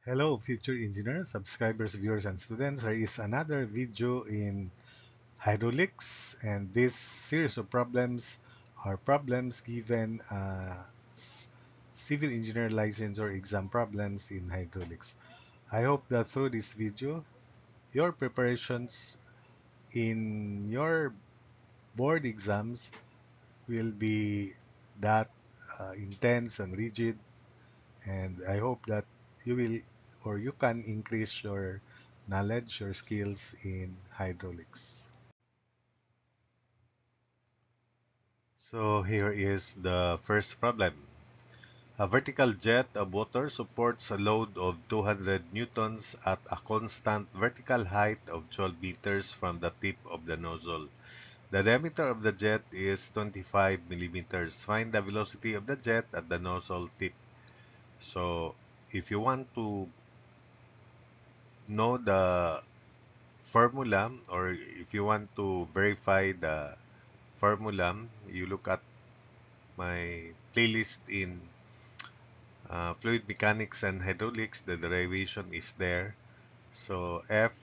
Hello, future engineers, subscribers, viewers, and students. There is another video in hydraulics, and this series of problems are problems given civil engineer license or exam problems in hydraulics. I hope that through this video, your preparations in your board exams will be that intense and rigid, and I hope that you will or you can increase your knowledge, your skills in hydraulics. So here is the first problem. A vertical jet of water supports a load of 200 newtons at a constant vertical height of 12 meters from the tip of the nozzle. The diameter of the jet is 25 millimeters. Find the velocity of the jet at the nozzle tip. So if you want to know the formula, or if you want to verify the formula, you look at my playlist in fluid mechanics and hydraulics. The derivation is there. So F,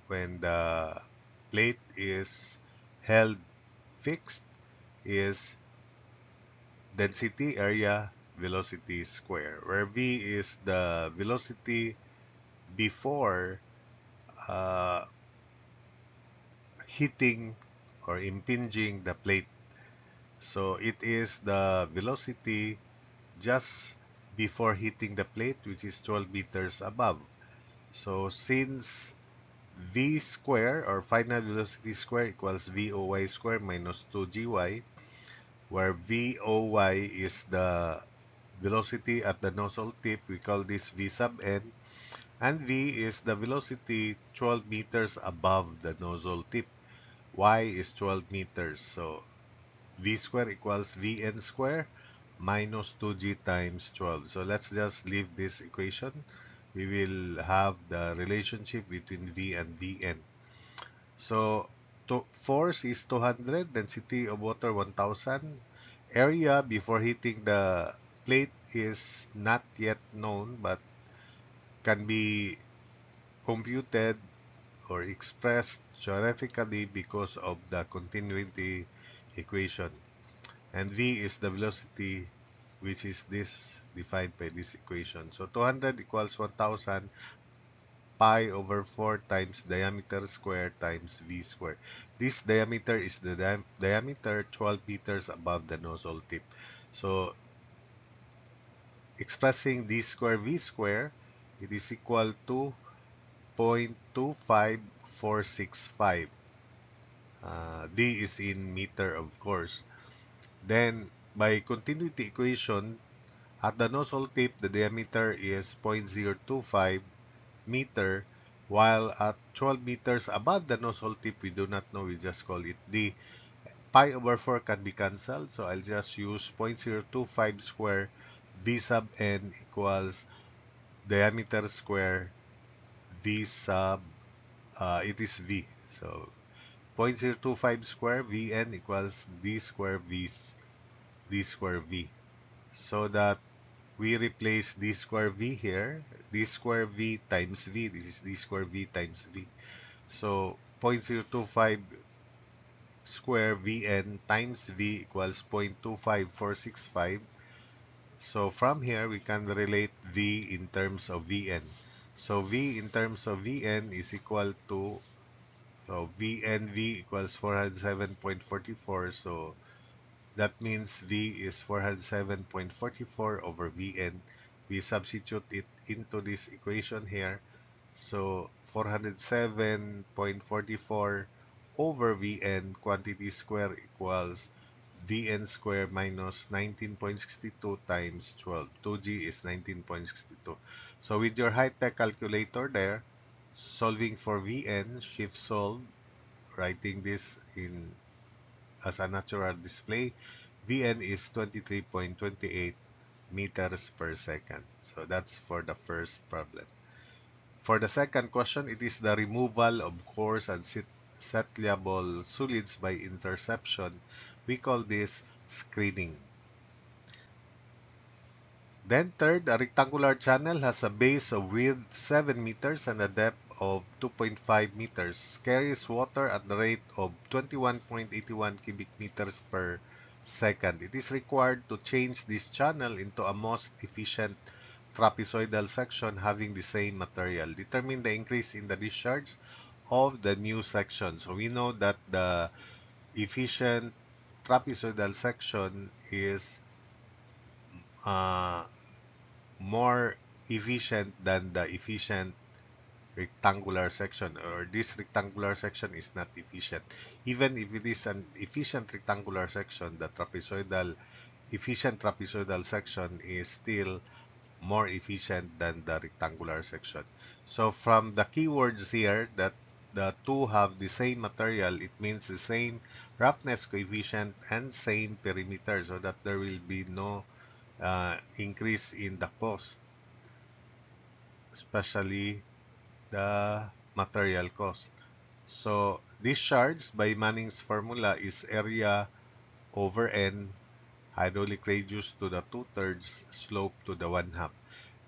when the plate is held fixed, is density area velocity square, where V is the velocity before uh, hitting or impinging the plate. So it is the velocity just before hitting the plate, which is 12 meters above. So since V square, or final velocity square, equals VOY square minus 2GY, where VOY is the velocity at the nozzle tip, we call this V sub n, and V is the velocity 12 meters above the nozzle tip. Y is 12 meters. So V square equals Vn square minus 2g times 12. So let's just leave this equation. We will have the relationship between V and Vn. So force is 200, density of water 1000. Area before hitting the plate is not yet known, but can be computed or expressed theoretically because of the continuity equation. And V is the velocity, which is this defined by this equation. So 200 equals 1000 pi over 4 times diameter square times V square. This diameter is the diameter 12 meters above the nozzle tip. So expressing d square V square, it is equal to 0.25465. D is in meter, of course. Then, by continuity equation, at the nozzle tip, the diameter is 0.025 meter, while at 12 meters above the nozzle tip, we do not know, we just call it D. Pi over 4 can be cancelled, so I'll just use 0.025 square V sub n equals diameter square V sub, it is V. So 0.025 square Vn equals D square D square V. So that we replace d square v here, d square v times v, this is d square v times v. So 0.025 square vn times v equals 0.25465. So from here, we can relate v in terms of vn. So v in terms of vn is equal to, so vnv equals 407.44. So that means V is 407.44 over Vn. We substitute it into this equation here. So 407.44 over Vn quantity square equals Vn square minus 19.62 times 12. 2G is 19.62. So with your high-tech calculator there, solving for Vn, shift solve, writing this in as a natural display, Vn is 23.28 meters per second. So that's for the first problem. For the second question, it is the removal of coarse and settleable solids by interception. We call this screening. Then third, a rectangular channel has a base of width 7 meters and a depth of 2.5 meters, carries water at the rate of 21.81 cubic meters per second. It is required to change this channel into a most efficient trapezoidal section having the same material. Determine the increase in the discharge of the new section. So we know that the efficient trapezoidal section is uh, more efficient than the efficient rectangular section, or this rectangular section is not efficient. Even if it is an efficient rectangular section, the trapezoidal efficient trapezoidal section is still more efficient than the rectangular section. So from the keywords here that the two have the same material, it means the same roughness coefficient and same perimeter, so that there will be no increase in the cost, especially the material cost. So discharge by Manning's formula is area over N, hydraulic radius to the 2/3, slope to the 1/2.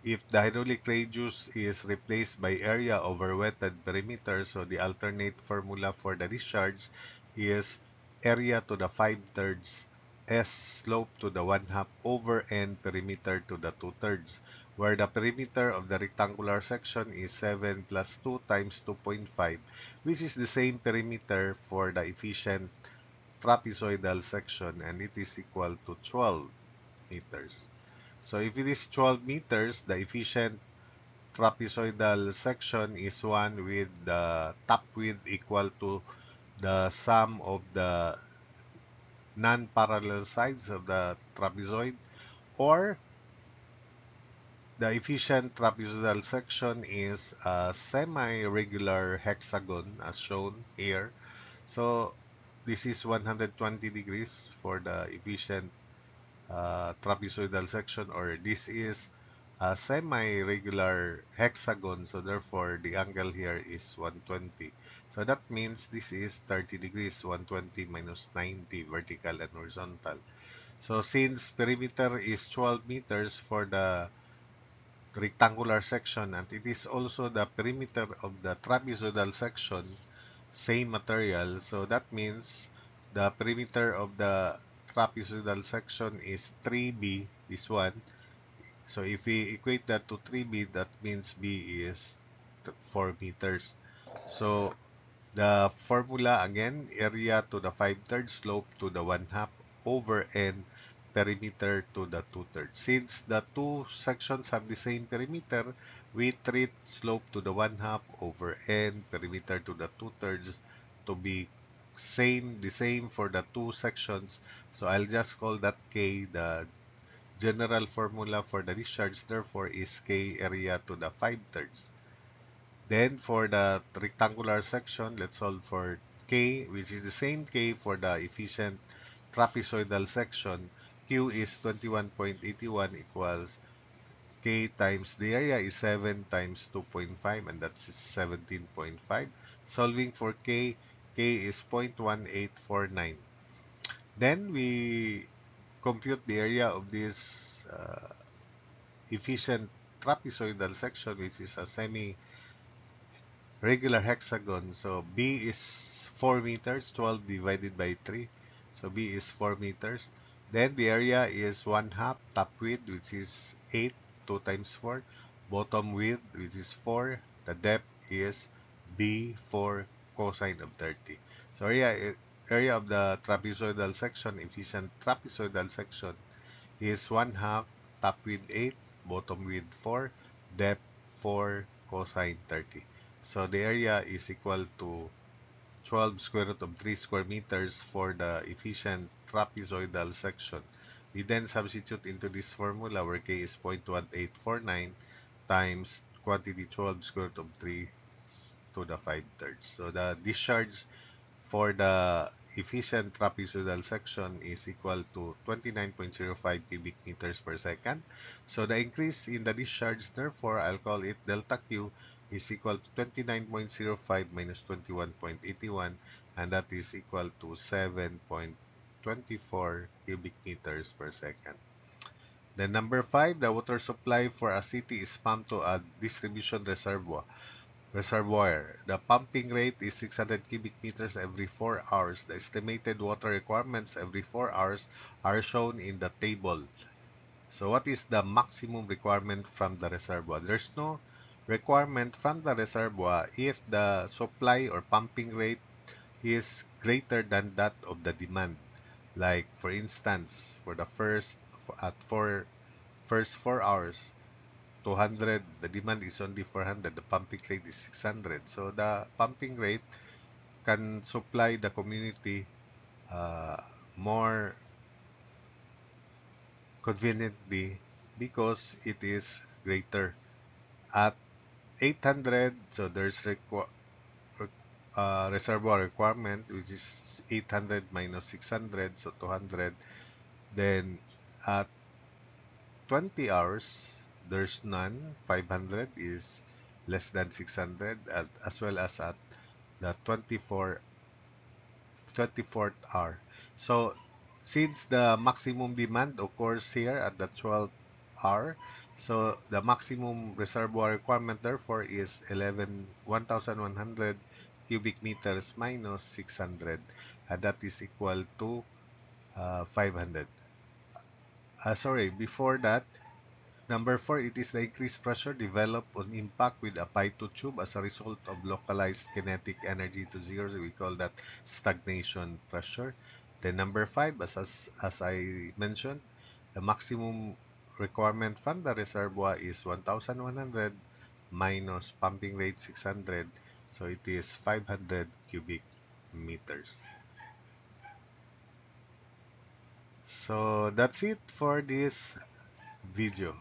If the hydraulic radius is replaced by area over wetted perimeter, so the alternate formula for the discharge is area to the 5/3 S, slope to the 1/2 over N, perimeter to the 2/3, where the perimeter of the rectangular section is 7 plus 2 times 2.5, which is the same perimeter for the efficient trapezoidal section, and it is equal to 12 meters. So if it is 12 meters, the efficient trapezoidal section is one with the top width equal to the sum of the non-parallel sides of the trapezoid, or the efficient trapezoidal section is a semi-regular hexagon as shown here. So this is 120 degrees for the efficient trapezoidal section, or this is a semi-regular hexagon, so therefore the angle here is 120. So that means this is 30 degrees, 120 minus 90, vertical and horizontal. So since perimeter is 12 meters for the rectangular section, and it is also the perimeter of the trapezoidal section, same material, so that means the perimeter of the trapezoidal section is 3b, this one. So if we equate that to 3b, that means b is 4 meters. So the formula again, area to the 5/3, slope to the 1/2 over N, perimeter to the 2/3. Since the two sections have the same perimeter, we treat slope to the 1/2 over N, perimeter to the 2/3 to be the same for the two sections. So I'll just call that K. The general formula for the discharge therefore is K, area to the 5/3. Then for the rectangular section, let's solve for K, which is the same K for the efficient trapezoidal section. Q is 21.81 equals K times the area is 7 times 2.5, and that's 17.5. Solving for K, K is 0.1849. Then we compute the area of this efficient trapezoidal section, which is a semi-regular hexagon. So B is 4 meters, 12 divided by 3. So B is 4 meters. Then the area is 1/2, top width, which is 8, 2 times 4. Bottom width, which is 4. The depth is B4 cosine of 30. So area of the trapezoidal section, efficient trapezoidal section, is 1/2, top width 8, bottom width 4, depth 4 cosine 30. So the area is equal to 12 square root of 3 square meters for the efficient trapezoidal section. We then substitute into this formula where K is 0.1849 times quantity 12 square root of 3 to the 5/3. So the discharge for the efficient trapezoidal section is equal to 29.05 cubic meters per second. So the increase in the discharge, therefore, I'll call it delta Q, is equal to 29.05 minus 21.81, and that is equal to 7.24 cubic meters per second. Then number 5, the water supply for a city is pumped to a distribution reservoir. The pumping rate is 600 cubic meters every 4 hours. The estimated water requirements every 4 hours are shown in the table. So what is the maximum requirement from the reservoir? There's no requirement from the reservoir if the supply or pumping rate is greater than that of the demand. Like for instance, for the first 4 hours, 200, the demand is only 400, the pumping rate is 600. So the pumping rate can supply the community uh, more conveniently because it is greater. At 800, so there's reservoir requirement, which is 800 minus 600, so 200. Then at 20 hours, there's none. 500 is less than 600, as well as at the 24th hour. So since the maximum demand occurs here at the 12th hour, so the maximum reservoir requirement therefore is 1100 cubic meters minus 600, and that is equal to 500. Sorry, before that, number 4, it is the increased pressure developed on impact with a pitot tube as a result of localized kinetic energy to zero. So we call that stagnation pressure. Then number 5, as I mentioned, the maximum requirement from the reservoir is 1,100 minus pumping rate 600. So it is 500 cubic meters. So that's it for this video.